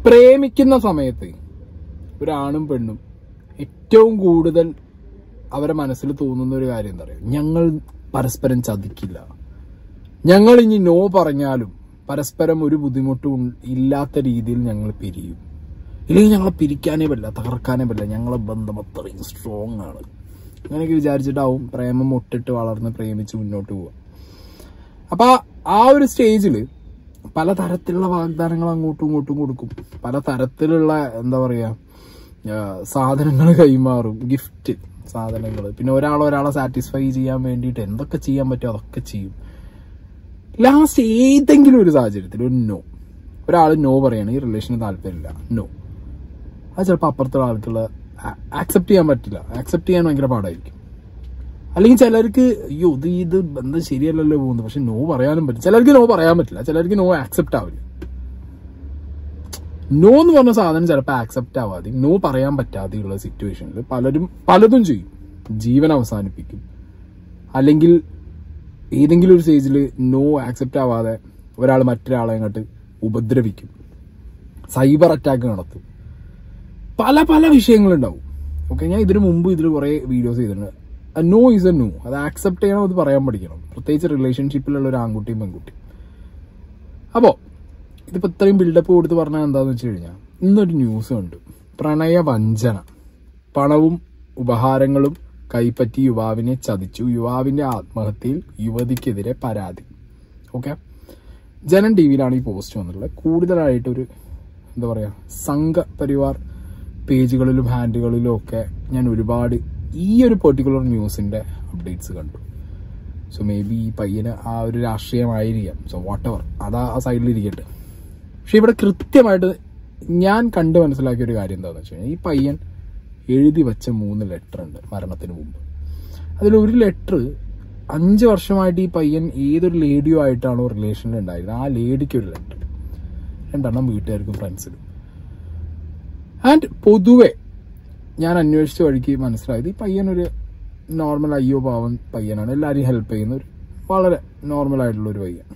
പ്രേമിക്കുന്ന സമയത്ത് ഒരാണും പെണ്ണും ഏറ്റവും കൂടുതൽ അവരെ മനസ്സിൽ തോന്നുന്ന ഒരു കാര്യം എന്താ പറയുക, ഞങ്ങൾ പരസ്പരം ചതിക്കില്ല, ഞങ്ങൾ ഇനി നോ പറഞ്ഞാലും പരസ്പരം ഒരു ബുദ്ധിമുട്ടും ഇല്ലാത്ത രീതിയിൽ ഞങ്ങൾ പിരിയും, ഇല്ലെങ്കിൽ ഞങ്ങളെ പിരിക്കാനേ പറ്റില്ല, തകർക്കാനേ പറ്റില്ല, ഞങ്ങളെ ബന്ധം അത്രയും സ്ട്രോങ് ആണ്, അങ്ങനെയൊക്കെ വിചാരിച്ചിട്ടാവും പ്രേമം മുട്ടിട്ട് വളർന്ന് പ്രേമിച്ച് മുന്നോട്ട് പോവുക. അപ്പൊ ആ ഒരു സ്റ്റേജിൽ പലതരത്തിലുള്ള വാഗ്ദാനങ്ങൾ അങ്ങോട്ടും ഇങ്ങോട്ടും കൊടുക്കും, പലതരത്തിലുള്ള എന്താ പറയാ സാധനങ്ങൾ കൈമാറും, ഗിഫ്റ്റ് സാധനങ്ങൾ, പിന്നെ ഒരാളെ സാറ്റിസ്ഫൈ ചെയ്യാൻ വേണ്ടിയിട്ട് എന്തൊക്കെ ചെയ്യാൻ പറ്റുമോ അതൊക്കെ ചെയ്യും. ലാസ്റ്റ് ഏതെങ്കിലും ഒരു സാഹചര്യത്തിൽ ഒരു നോ, ഒരാൾ നോ പറയാണ്, ഈ റിലേഷന് താല്പര്യമില്ല, നോ, അത് ചിലപ്പോൾ അപ്പുറത്തുള്ള ആൾക്കുള്ള ആക്സെപ്റ്റ് ചെയ്യാൻ പറ്റില്ല, ആക്സെപ്റ്റ് ചെയ്യാൻ ഭയങ്കര പാടായിരിക്കും. അല്ലെങ്കിൽ ചിലർക്ക് അയ്യോ ഇത് ബന്ധം ശരിയല്ലല്ലോ പോകുന്നത്, പക്ഷെ നോ പറയാനും പറ്റും. ചിലർക്ക് നോ പറയാൻ പറ്റില്ല, ചിലർക്ക് നോ ആക്സെപ്റ്റ് ആവില്ല. നോ എന്ന് പറഞ്ഞ സാധനം ചിലപ്പോൾ ആക്സെപ്റ്റ് ആവാതെ, നോ പറയാൻ പറ്റാതെയുള്ള സിറ്റുവേഷനിൽ പലതും ചെയ്യും. ജീവൻ അവസാനിപ്പിക്കും, അല്ലെങ്കിൽ ഏതെങ്കിലും ഒരു സ്റ്റേജിൽ നോ ആക്സെപ്റ്റ് ആവാതെ ഒരാൾ മറ്റൊരാളെ അങ്ങോട്ട് ഉപദ്രവിക്കും, സൈബർ അറ്റാക്ക് നടത്തും, പല വിഷയങ്ങളുണ്ടാവും. ഓക്കെ, ഞാൻ ഇതിനു മുമ്പ് കുറെ വീഡിയോസ് ചെയ്തിട്ടുണ്ട്. നോ ഈസ് എ നോ, അത് ആക്സെപ്റ്റ് ചെയ്യണം, അത് പറയാൻ പഠിക്കണം, പ്രത്യേകിച്ച് റിലേഷൻഷിപ്പിലുള്ള ഒരു ആൺകുട്ടിയും പെൺകുട്ടിയും. അപ്പോ ഇതിപ്പോ ഇത്രയും ബിൽഡപ്പ് കൊടുത്ത് പറഞ്ഞാൽ എന്താന്ന് വെച്ച് കഴിഞ്ഞാൽ, ഇന്നൊരു ന്യൂസ് ഉണ്ട്, പ്രണയവഞ്ചന, പണവും ഉപഹാരങ്ങളും കൈപ്പറ്റി യുവാവിനെ ചതിച്ചു, യുവാവിന്റെ ആത്മഹത്യയിൽ യുവതിക്കെതിരെ പരാതി. ഓക്കെ, ജനൻ ടിവിയിലാണ് ഈ പോസ്റ്റ് വന്നിട്ടുള്ളത്. കൂടുതലായിട്ടൊരു എന്താ പറയാ സംഘപരിവാർ പേജുകളിലും ഹാൻഡുകളിലും ഒക്കെ ഞാൻ ഒരുപാട് ഈ ഒരു പെർട്ടിക്കുലർ ന്യൂസിന്റെ അപ്ഡേറ്റ്സ് കണ്ടു. സോ മേ ബി ഈ പയ്യന് ആ ഒരു രാഷ്ട്രീയമായിരിക്കാം, സോ വാട്ട് എവർ, അത് ആ സൈഡിലിരിക്കട്ടെ. പക്ഷെ ഇവിടെ കൃത്യമായിട്ട് ഞാൻ കണ്ടു മനസ്സിലാക്കിയ ഒരു കാര്യം എന്താണെന്ന് വെച്ച് കഴിഞ്ഞാൽ, ഈ പയ്യൻ എഴുതി വെച്ച 3 ലെറ്റർ ഉണ്ട് മരണത്തിന് മുമ്പ്. അതിലൊരു ലെറ്റർ 5 വർഷമായിട്ട് ഈ പയ്യൻ ഏതൊരു ലേഡിയോ ആയിട്ടാണോ റിലേഷനിൽ ഉണ്ടായിരുന്നത് ആ ലേഡിക്ക് ഒരു ലെറ്റർ, 2 വീട്ടുകാർക്കും ഫ്രണ്ട്സിനും. ആൻഡ് പൊതുവെ ഞാൻ അന്വേഷിച്ച വഴിക്ക് മനസ്സിലായത് ഈ പയ്യനൊരു നോർമൽ അയ്യോ പാവൻ പയ്യനാണ്, എല്ലാവരെയും ഹെൽപ്പ് ചെയ്യുന്ന ഒരു വളരെ നോർമൽ ആയിട്ടുള്ള ഒരു പയ്യൻ.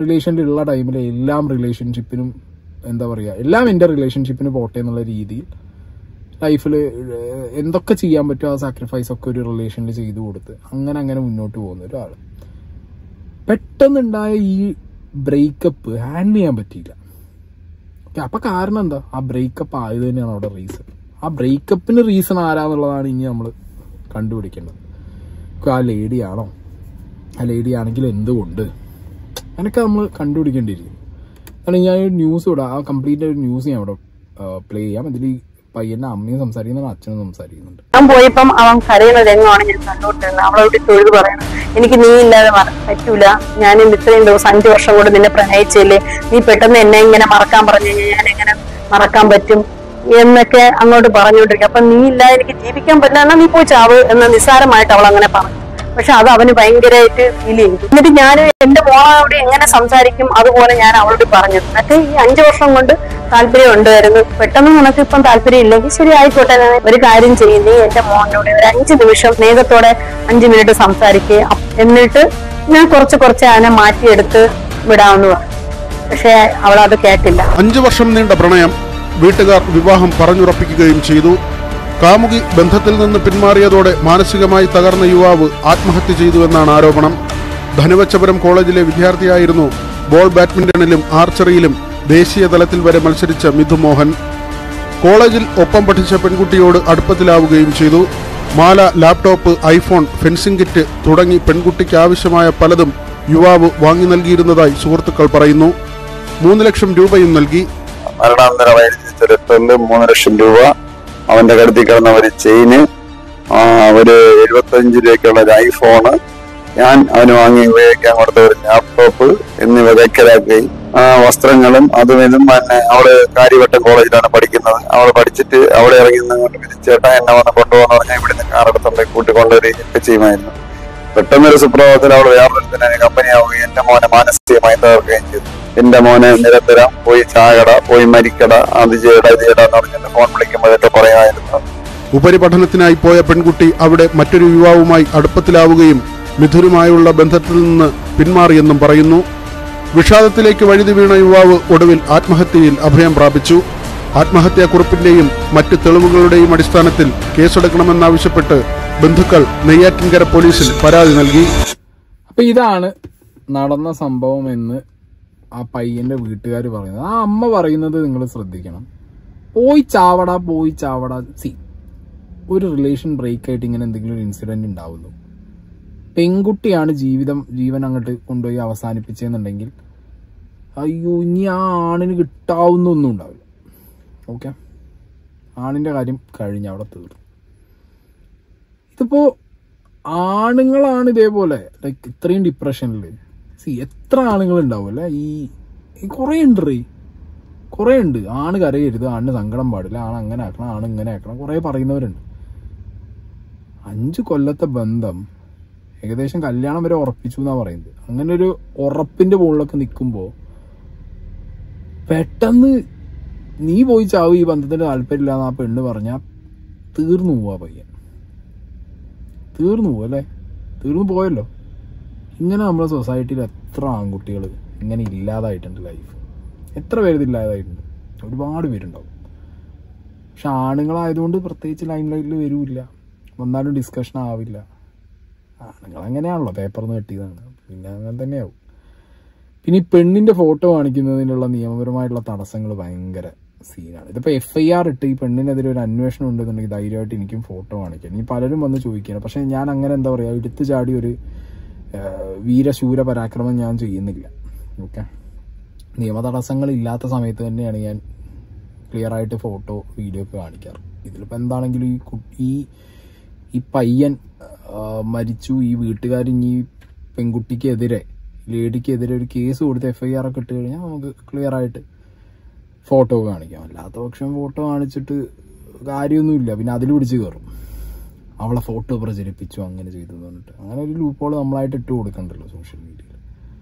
റിലേഷനിലുള്ള ടൈമിൽ എല്ലാം റിലേഷൻഷിപ്പിനും എന്താ പറയുക, എല്ലാം എൻ്റെ റിലേഷൻഷിപ്പിന് പോട്ടെ എന്നുള്ള രീതിയിൽ ലൈഫിൽ എന്തൊക്കെ ചെയ്യാൻ പറ്റുമോ ആ സാക്രിഫൈസ് ഒക്കെ ഒരു റിലേഷനിൽ ചെയ്തു കൊടുത്ത് അങ്ങനെ മുന്നോട്ട് പോകുന്ന ഒരാൾ. പെട്ടെന്നുണ്ടായ ഈ ബ്രേക്കപ്പ് ഹാൻഡിൽ ചെയ്യാൻ പറ്റിയില്ല. അപ്പൊ കാരണം എന്താ, ആ ബ്രേക്കപ്പ് ആയത് തന്നെയാണ് അവിടെ റീസൺ. ആ ബ്രേക്കപ്പിന് റീസൺ ആരാന്നുള്ളതാണ് ഇനി നമ്മൾ കണ്ടുപിടിക്കേണ്ടത്. ആ ലേഡിയാണോ, ആ ലേഡി ആണെങ്കിൽ എന്തുകൊണ്ട്, അങ്ങനെയൊക്കെ നമ്മൾ കണ്ടുപിടിക്കേണ്ടിയിരിക്കും. കാരണം ഞാൻ ഒരു ന്യൂസ് ഇവിടെ ആ കംപ്ലീറ്റ് ഒരു ന്യൂസ് ഞാൻ അവിടെ പ്ലേ ചെയ്യാം. ഇതിൽ പയ്യന്റെ അമ്മയും സംസാരിക്കുന്നുണ്ട്, അച്ഛനും സംസാരിക്കുന്നുണ്ട്. ഞാൻ പോയപ്പം അവൻ കരയുന്ന രംഗമാണ് ഞാൻ കണ്ടുകൊണ്ടിരുന്നത്. അവളോട് തൊഴിൽ പറയണം, എനിക്ക് നീ ഇല്ലാതെ പറ്റൂല, ഞാൻ ഇത്രയും ദിവസം 5 വർഷം കൊണ്ട് നിന്നെ പ്രണയിച്ചില്ലേ, നീ പെട്ടെന്ന് എന്നെ ഇങ്ങനെ മറക്കാൻ പറഞ്ഞു കഴിഞ്ഞാൽ ഞാൻ എങ്ങനെ മറക്കാൻ പറ്റും എന്നൊക്കെ അങ്ങോട്ട് പറഞ്ഞുകൊണ്ടിരിക്കും. അപ്പൊ നീ ഇല്ലാതെ എനിക്ക് ജീവിക്കാൻ പറ്റില്ല, എന്നാ നീ പോയി ചാവ് എന്ന് നിസ്സാരമായിട്ട് അവൾ അങ്ങനെ പറഞ്ഞു. പക്ഷെ അത് അവന് ഭയങ്കരമായിട്ട് ഫീൽ ചെയ്തു. എന്നിട്ട് ഞാൻ എന്റെ മോളോട് എങ്ങനെ സംസാരിക്കും അതുപോലെ ഞാൻ അവളോട് പറഞ്ഞു. മറ്റേ ഈ 5 വർഷം കൊണ്ട് താല്പര്യം ഉണ്ടായിരുന്നു, പെട്ടെന്ന് നിനക്ക് ഇപ്പം താല്പര്യം ഇല്ലെങ്കിൽ ശരി ആയിക്കോട്ടെ, ഒരു കാര്യം ചെയ്യും, നീ എന്റെ മോനോട് ഒരു 5 നിമിഷം സ്നേഹത്തോടെ 5 മിനിറ്റ് സംസാരിക്കുക, എന്നിട്ട് ഞാൻ കുറച്ച് അതിനെ മാറ്റിയെടുത്ത് വിടാമെന്ന് പറഞ്ഞു. പക്ഷെ അവളത് കേട്ടില്ല. 5 വർഷം നീണ്ട പ്രണയം വീട്ടുകാർ വിവാഹം പറഞ്ഞുറപ്പിക്കുകയും ചെയ്തു. കാമുകി ബന്ധത്തിൽ നിന്ന് പിന്മാറിയതോടെ മാനസികമായി തകർന്ന യുവാവ് ആത്മഹത്യ ചെയ്തുവെന്നാണ് ആരോപണം. ധനുവച്ചപുരം കോളേജിലെ വിദ്യാർത്ഥിയായിരുന്നു. ബോൾ ബാഡ്മിന്റണിലും ആർച്ചറിയിലും ദേശീയ തലത്തിൽ വരെ മത്സരിച്ച മിഥു മോഹൻ. കോളേജിൽ ഒപ്പം പഠിച്ച പെൺകുട്ടിയോട് അടുപ്പത്തിലാവുകയും ചെയ്തു. മാല, ലാപ്ടോപ്പ്, ഐഫോൺ, ഫെൻസിംഗ് കിറ്റ് തുടങ്ങി പെൺകുട്ടിക്ക് ആവശ്യമായ പലതും യുവാവ് വാങ്ങി നൽകിയിരുന്നതായി സുഹൃത്തുക്കൾ പറയുന്നു. 3 ലക്ഷം രൂപയും നൽകി. മരണാന്തര വൈദ്യുതി 3 ലക്ഷം രൂപ, അവന്റെ കരുത്തിൽ കിടന്ന ഒരു ചെയിന്, ഒരു 75 രൂപയ്ക്കുള്ള ഒരു ഐഫോണ്, ഞാൻ അവന് വാങ്ങി ഉപയോഗിക്കാൻ കൊടുത്ത ഒരു ലാപ്ടോപ്പ് എന്നിവ കൈക്കലാക്കി. വസ്ത്രങ്ങളും അതും ഇതും. പിന്നെ അവള് കാര്യവട്ടം കോളേജിലാണ് പഠിക്കുന്നത്. അവള് പഠിച്ചിട്ട് അവിടെ ഇറങ്ങി ചേട്ടാ എന്നെ വന്ന് കൊണ്ടുപോകുന്ന പറഞ്ഞാൽ ഇവിടുന്ന് കാറെടുത്തുണ്ടെങ്കിൽ കൂട്ടിക്കൊണ്ടുവരികയൊക്കെ ചെയ്യുമായിരുന്നു. പെട്ടെന്നൊരു സുപ്രഭാതത്തിൽ അവൾ വേറൊരു കമ്പനിയാവുകയും എന്റെ മോനെ മാനസികമായി തകർക്കുകയും ചെയ്തു. എന്റെ മോനെ നിരന്തരം പോയി ചാകട, പോയി മരിക്കട, അത് ചെയ്യട ഇത് ചെയ്യട എന്ന് പറഞ്ഞിട്ട് ഫോൺ വിളിക്കുമ്പോഴൊക്കെ പറയാമായിരുന്നു. ഉപരിപഠനത്തിനായി പോയ പെൺകുട്ടി അവിടെ മറ്റൊരു യുവാവുമായി അടുപ്പത്തിലാവുകയും മിഥുനുമായുള്ള ബന്ധത്തിൽ നിന്ന് പിന്മാറിയെന്നും പറയുന്നു. വിഷാദത്തിലേക്ക് വഴുതി വീണ യുവാവ് ഒടുവിൽ ആത്മഹത്യയിൽ അഭയം പ്രാപിച്ചു. ആത്മഹത്യാക്കുറിപ്പിന്റെയും മറ്റ് തെളിവുകളുടെയും അടിസ്ഥാനത്തിൽ കേസെടുക്കണമെന്നാവശ്യപ്പെട്ട് ബന്ധുക്കൾ നെയ്യാറ്റിൻകര പോലീസിൽ പരാതി നൽകി. അപ്പൊ ഇതാണ് നടന്ന സംഭവം എന്ന് ആ പയ്യന്റെ വീട്ടുകാർ പറയുന്നത്. ആ അമ്മ പറയുന്നത് നിങ്ങൾ ശ്രദ്ധിക്കണം. പോയി ചാവടാ. ഒരു റിലേഷൻ ബ്രേക്ക് ആയിട്ട് ഇങ്ങനെ എന്തെങ്കിലും ഒരു ഇൻസിഡന്റ് ഉണ്ടാവുന്നു, പെൺകുട്ടിയാണ് ജീവൻ അങ്ങോട്ട് കൊണ്ടുപോയി അവസാനിപ്പിച്ചെന്നുണ്ടെങ്കിൽ അയ്യോ ഇനി ആ ആണിന് കിട്ടാവുന്നൊന്നും ഉണ്ടാവില്ല. ഓക്കെ, ആണിന്റെ കാര്യം കഴിഞ്ഞ അവിടെ തീർന്നു. ഇതിപ്പോ ആണുങ്ങളാണ് ഇതേപോലെ ലൈക്ക് ഇത്രയും ഡിപ്രഷനിൽ എത്ര ആണുങ്ങൾ ഉണ്ടാവുമല്ലേ? ഈ കുറേ ഉണ്ട്. ആണ് കരയരുത്, ആണിന് സങ്കടം പാടില്ല, ആണ് അങ്ങനെ ആക്കണം, ആണ് ഇങ്ങനെ ആക്കണം, കുറേ പറയുന്നവരുണ്ട്. 5 കൊല്ലത്തെ ബന്ധം ഏകദേശം കല്യാണം വരെ ഉറപ്പിച്ചു എന്നാ പറയുന്നത്. അങ്ങനെ ഒരു ഉറപ്പിന്റെ മുകളിലൊക്കെ നിൽക്കുമ്പോൾ പെട്ടെന്ന് നീ പോയി ചാവും, ഈ ബന്ധത്തിന് താല്പര്യമില്ലാന്ന് ആ പെണ്ണ് പറഞ്ഞാൽ തീർന്നു പോവാ പയ്യൻ. തീർന്നു പോവല്ലേ? തീർന്നു പോയല്ലോ. ഇങ്ങനെ നമ്മുടെ സൊസൈറ്റിയിൽ എത്ര ആൺകുട്ടികൾ ഇങ്ങനെ ഇല്ലാതായിട്ടുണ്ട്. ലൈഫ് എത്ര പേരില്ലാതായിട്ടുണ്ട്? ഒരുപാട് പേരുണ്ടാവും. പക്ഷെ ആണുങ്ങളായതുകൊണ്ട് പ്രത്യേകിച്ച് ലൈം ലൈറ്റിൽ വരില്ല, വന്നാലും ഡിസ്കഷൻ ആവില്ല. ആണുങ്ങൾ അങ്ങനെയാണല്ലോ, പേപ്പറിന്ന് കെട്ടിയതാണ്, പിന്നെ അങ്ങനെ തന്നെയാവും. പിന്നെ ഈ പെണ്ണിന്റെ ഫോട്ടോ കാണിക്കുന്നതിനുള്ള നിയമപരമായിട്ടുള്ള തടസ്സങ്ങൾ ഭയങ്കര സീനാണ്. ഇതിപ്പോൾ FIR ഇട്ട് ഈ പെണ്ണിനെതിരെ ഒരു അന്വേഷണം ഉണ്ടെന്നുണ്ടെങ്കിൽ ധൈര്യമായിട്ട് എനിക്കും ഫോട്ടോ കാണിക്കാം. ഇനി പലരും വന്ന് ചോദിക്കണം. പക്ഷെ ഞാൻ അങ്ങനെ എന്താ പറയുക, എടുത്തു ചാടി ഒരു വീരശൂര പരാക്രമം ഞാൻ ചെയ്യുന്നില്ല. ഓക്കെ, നിയമ തടസ്സങ്ങൾ ഇല്ലാത്ത സമയത്ത് തന്നെയാണ് ഞാൻ ക്ലിയർ ആയിട്ട് ഫോട്ടോ വീഡിയോ ഒക്കെ കാണിക്കാറ്. ഇതിലിപ്പോൾ എന്താണെങ്കിലും ഈ പയ്യൻ മരിച്ചു, ഈ വീട്ടുകാരൻ ഈ പെൺകുട്ടിക്കെതിരെ ലേഡിക്കെതിരെ ഒരു കേസ് കൊടുത്ത് FIR ഒക്കെ ഇട്ട് കഴിഞ്ഞാൽ നമുക്ക് ക്ലിയർ ആയിട്ട് ഫോട്ടോ കാണിക്കാം. അല്ലാത്ത പക്ഷം ഫോട്ടോ കാണിച്ചിട്ട് കാര്യമൊന്നുമില്ല. പിന്നെ അതിൽ പിടിച്ച് കയറും, അവളെ ഫോട്ടോ പ്രചരിപ്പിച്ചു, അങ്ങനെ ചെയ്തു എന്ന് പറഞ്ഞിട്ട്. അങ്ങനെ ഒരു ലൂപ്പോൾ നമ്മളായിട്ട് ഇട്ട് കൊടുക്കണ്ടല്ലോ സോഷ്യൽ മീഡിയയിൽ.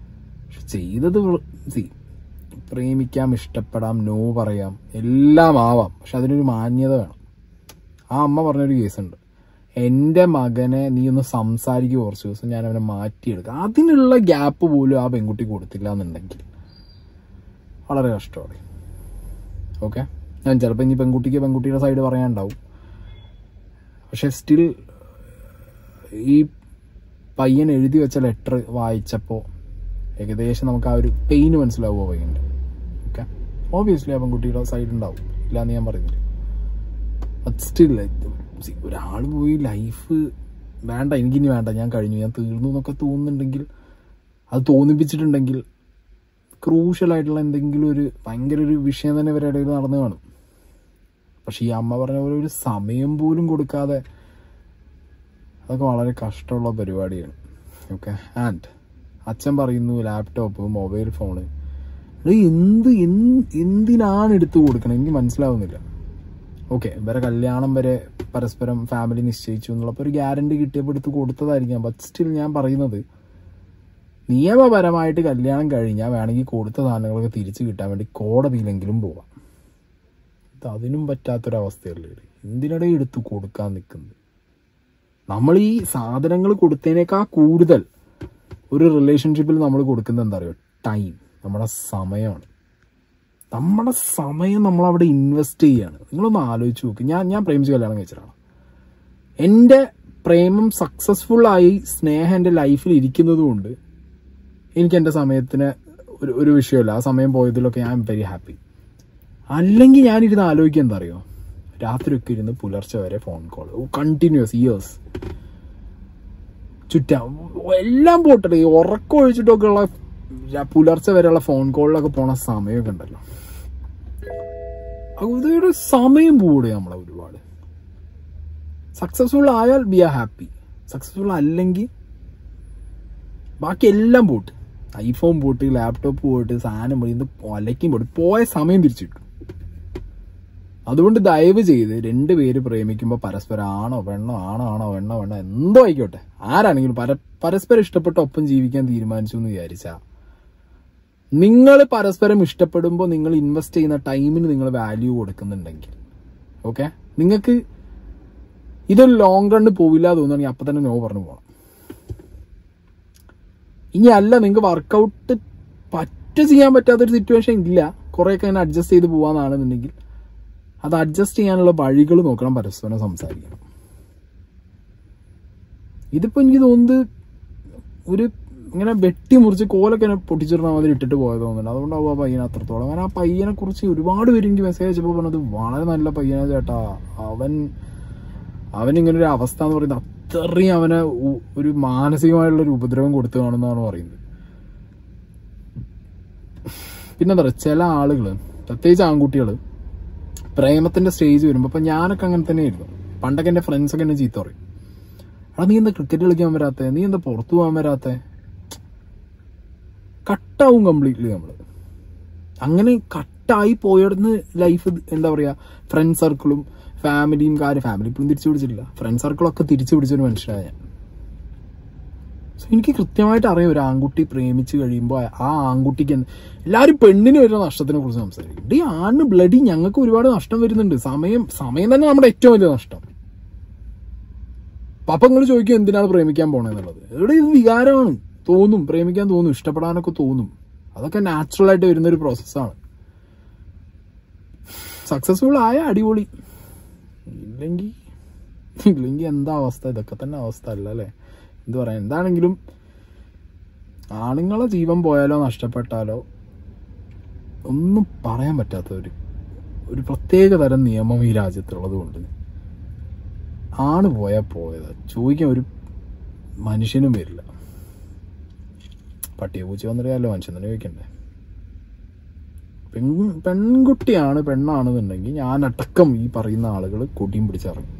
പക്ഷെ ചെയ്തത് പ്രേമിക്കാം, ഇഷ്ടപ്പെടാം, നോ പറയാം, എല്ലാം ആവാം. പക്ഷെ അതിനൊരു മാന്യത വേണം. ആ അമ്മ പറഞ്ഞൊരു കേസുണ്ട്, എൻ്റെ മകനെ നീ ഒന്ന് സംസാരിക്കുക കുറച്ച് ദിവസം, ഞാൻ അവനെ മാറ്റിയെടുക്കാം. അതിനുള്ള ഗ്യാപ്പ് പോലും ആ പെൺകുട്ടി കൊടുത്തില്ല എന്നുണ്ടെങ്കിൽ വളരെ കഷ്ടമാണ്. ഓക്കെ, ഞാൻ ചിലപ്പോൾ ഇനി പെൺകുട്ടിയുടെ സൈഡ് പറയാനുണ്ടാവും. പക്ഷെ സ്റ്റിൽ ഈ പയ്യൻ എഴുതി വെച്ച ലെറ്റർ വായിച്ചപ്പോൾ ഏകദേശം നമുക്ക് ആ ഒരു പെയിന് മനസ്സിലാവുമോ പയ്യൻ്റെ? ഓക്കെ, ഓബിയസ്ലി ആ പെൺകുട്ടിയുടെ സൈഡ് ഉണ്ടാവും, ഇല്ലാന്ന് ഞാൻ പറയുന്നില്ല. ബട്ട് സ്റ്റിൽ ഒരാൾ പോയി ലൈഫ് വേണ്ട, എനിക്കിനി വേണ്ട, ഞാൻ കഴിഞ്ഞു, ഞാൻ തീർന്നു എന്നൊക്കെ തോന്നുന്നുണ്ടെങ്കിൽ, അത് തോന്നിപ്പിച്ചിട്ടുണ്ടെങ്കിൽ ക്രൂഷ്യലായിട്ടുള്ള എന്തെങ്കിലും ഒരു ഭയങ്കര ഒരു വിഷയം തന്നെ ഇവരുടെ ഇടയിൽ നടന്നു കാണും. പക്ഷെ ഈ അമ്മ പറഞ്ഞ പോലെ ഒരു സമയം പോലും കൊടുക്കാതെ, അതൊക്കെ വളരെ കഷ്ടമുള്ള പരിപാടിയാണ്. ഓക്കെ, ആൻഡ് അച്ഛൻ പറയുന്നു ലാപ്ടോപ്പ്, മൊബൈൽ ഫോണ്, എന്തിനാണ് എടുത്തു കൊടുക്കണം? എനിക്ക് മനസ്സിലാവുന്നില്ല. ഓക്കെ, ഇവരെ കല്യാണം വരെ പരസ്പരം ഫാമിലി നിശ്ചയിച്ചു എന്നുള്ളപ്പോൾ ഒരു ഗ്യാരണ്ടി കിട്ടിയപ്പോൾ എടുത്ത് കൊടുത്തതായിരിക്കാം. ബട്ട് സ്റ്റിൽ ഞാൻ പറയുന്നത്, നിയമപരമായിട്ട് കല്യാണം കഴിഞ്ഞാൽ വേണമെങ്കിൽ കൊടുത്ത സാധനങ്ങളൊക്കെ തിരിച്ചു കിട്ടാൻ വേണ്ടി കോടതിയിലെങ്കിലും പോവാം. ഇത് അതിനും പറ്റാത്തൊരവസ്ഥയല്ലേ? എന്തിനിടെ എടുത്തു കൊടുക്കാൻ നിൽക്കുന്നത്? നമ്മൾ ഈ സാധനങ്ങൾ കൊടുത്തതിനേക്കാൾ കൂടുതൽ ഒരു റിലേഷൻഷിപ്പിൽ നമ്മൾ കൊടുക്കുന്നത് എന്താ പറയുക? ടൈം, നമ്മുടെ സമയമാണ്. നമ്മുടെ സമയം നമ്മളവിടെ ഇൻവെസ്റ്റ് ചെയ്യാണ്. നിങ്ങളൊന്ന് ആലോചിച്ച് നോക്ക്. ഞാൻ പ്രേമിച്ച് കല്യാണം കഴിച്ചതാണ്. എൻ്റെ പ്രേമം സക്സസ്ഫുള്ളായി സ്നേഹം എൻ്റെ ലൈഫിൽ ഇരിക്കുന്നത് കൊണ്ട് എനിക്ക് എൻ്റെ സമയത്തിന് ഒരു വിഷയമല്ല. ആ സമയം പോയതിലൊക്കെ ഞാൻ വെരി ഹാപ്പി. അല്ലെങ്കിൽ ഞാനിരുന്ന് ആലോചിക്കുക എന്താ അറിയോ, രാത്രിയൊക്കെ ഇരുന്ന് പുലർച്ചെ വരെ ഫോൺ കോൾ, കണ്ടിന്യൂസ് ഇയേഴ്സ് എല്ലാം പോട്ടെ, ഈ ഉറക്കം ഒഴിച്ചിട്ടൊക്കെ ഉള്ള പുലർച്ചെ വരെയുള്ള ഫോൺ കോളിലൊക്കെ പോണ സമയമൊക്കെ ഉണ്ടല്ലോ, അതൊരു സമയം പോടെ നമ്മളെ ഒരുപാട്. സക്സസ്ഫുൾ ആയാൽ ബി ആർ ഹാപ്പി, സക്സസ്ഫുൾ അല്ലെങ്കിൽ ബാക്കി എല്ലാം പോട്ട്, ഐഫോൺ പോട്ട്, ലാപ്ടോപ്പ് പോയിട്ട്, സാധനം പോയി, ഒലയ്ക്കും പോട്ട്, പോയ സമയം തിരിച്ചിട്ടു. അതുകൊണ്ട് ദയവ് ചെയ്ത് 2 പേര് പ്രേമിക്കുമ്പോൾ പരസ്പരം ആണോ പെണ്ണോ എന്തോ ആയിക്കോട്ടെ, ആരാണെങ്കിലും പരസ്പരം ഇഷ്ടപ്പെട്ട് ഒപ്പം ജീവിക്കാൻ തീരുമാനിച്ചു എന്ന് വിചാരിച്ചാൽ, നിങ്ങൾ പരസ്പരം ഇഷ്ടപ്പെടുമ്പോൾ നിങ്ങൾ ഇൻവെസ്റ്റ് ചെയ്യുന്ന ടൈമിന് നിങ്ങൾ വാല്യൂ കൊടുക്കുന്നുണ്ടെങ്കിൽ, ഓക്കെ, നിങ്ങൾക്ക് ഇതൊരു ലോങ് റണ്ണ് പോവില്ല തോന്നുകയാണെങ്കിൽ അപ്പം തന്നെ നോ പറഞ്ഞു പോകണം. ഇനി അല്ല നിങ്ങൾക്ക് വർക്കൗട്ട് തെറ്റ് ചെയ്യാൻ പറ്റാത്തൊരു സിറ്റുവേഷൻ ഇല്ല, കുറേയൊക്കെ അങ്ങനെ അഡ്ജസ്റ്റ് ചെയ്ത് പോകാന്നാണെന്നുണ്ടെങ്കിൽ അത് അഡ്ജസ്റ്റ് ചെയ്യാനുള്ള വഴികൾ നോക്കണം, പരസ്പരം സംസാരിക്കണം. ഇതിപ്പോ എനിക്ക് തോന്നുന്നത് ഒരു ഇങ്ങനെ വെട്ടി മുറിച്ച് കോലൊക്കെ പൊട്ടിച്ചിരുന്ന മാതിരി ഇട്ടിട്ട് പോയത് തോന്നുന്നുണ്ട്. അതുകൊണ്ടാവും ആ പയ്യനെ അത്രത്തോളം. കാരണം ആ പയ്യനെ കുറിച്ച് ഒരുപാട് പേര് എനിക്ക് മെസ്സേജ് അയച്ചപ്പോൾ പറഞ്ഞത് വളരെ നല്ല പയ്യനാ ചേട്ടാ, അവനിങ്ങനൊരു അവസ്ഥ എന്ന് പറയുന്നത് അത്രയും അവനെ ഒരു മാനസികമായിട്ടുള്ളൊരു ഉപദ്രവം കൊടുത്തു കാണുന്നതാണ് പറയുന്നത്. പിന്നെന്താ പറയുക, ചില ആളുകൾ പ്രത്യേകിച്ച് ആൺകുട്ടികൾ പ്രേമത്തിന്റെ സ്റ്റേജ് വരുമ്പോൾ, ഇപ്പൊ ഞാനൊക്കെ അങ്ങനെ തന്നെ ആയിരുന്നു. പണ്ടൊക്കെ എന്റെ ഫ്രണ്ട്സൊക്കെ എന്നെ ചീത്ത പറയും, എടാ നീ എന്താ ക്രിക്കറ്റ് കളിക്കാൻ വരാത്തെ, നീ എന്താ പുറത്തു പോകാൻ വരാത്തെ. കട്ടാവും കംപ്ലീറ്റ്ലി നമ്മള്. അങ്ങനെ കട്ടായി പോയടന്ന് ലൈഫ് എന്താ പറയാ, ഫ്രണ്ട് സർക്കിളും ഫാമിലിയും ഫാമിലി ഇപ്പോഴും തിരിച്ചു പിടിച്ചിട്ടില്ല, ഫ്രണ്ട് സർക്കിളൊക്കെ തിരിച്ചു പിടിച്ചൊരു മനുഷ്യനായ ഞാൻ. സോ എനിക്ക് കൃത്യമായിട്ട് അറിയാം ഒരു ആൺകുട്ടി പ്രേമിച്ച് കഴിയുമ്പോൾ ആ ആൺകുട്ടിക്ക് എല്ലാവരും പെണ്ണിന് വരുന്ന നഷ്ടത്തിനെ കുറിച്ച് സംസാരിക്കും. ഈ ആണ് ബ്ലഡി ഞങ്ങൾക്ക് ഒരുപാട് നഷ്ടം വരുന്നുണ്ട്. സമയം തന്നെ നമ്മുടെ ഏറ്റവും വലിയ നഷ്ടം. അപ്പൊ നിങ്ങൾ ചോദിക്കും എന്തിനാണ് പ്രേമിക്കാൻ പോണെന്നുള്ളത്. ഇവിടെ ഇത് വികാരമാണ്, തോന്നും, പ്രേമിക്കാൻ തോന്നും, ഇഷ്ടപ്പെടാനൊക്കെ തോന്നും. അതൊക്കെ നാച്ചുറൽ ആയിട്ട് വരുന്നൊരു പ്രോസസ്സാണ്. സക്സസ്ഫുൾ ആയ അടിപൊളി, ഇല്ലെങ്കിൽ എന്താ അവസ്ഥ? ഇതൊക്കെ തന്നെ അവസ്ഥ അല്ല അല്ലേ? എന്ത് പറയാ, എന്താണെങ്കിലും ആണുങ്ങളെ ജീവൻ പോയാലോ നഷ്ടപ്പെട്ടാലോ ഒന്നും പറയാൻ പറ്റാത്ത ഒരു പ്രത്യേക തരം നിയമം ഈ രാജ്യത്തുള്ളത് കൊണ്ട് ആണ് പോയാൽ പോയത്, ചോദിക്കാൻ ഒരു മനുഷ്യനും വരില്ല. പട്ടിയെ പൂച്ച വന്നിട്ടല്ലോ മനുഷ്യൻ തന്നെ ചോദിക്കണ്ടേ. പെൺകുട്ടിയാണ്, പെണ്ണാണെന്നുണ്ടെങ്കിൽ ഞാനടക്കം ഈ പറയുന്ന ആളുകൾ കൊടിയും പിടിച്ചിറങ്ങും.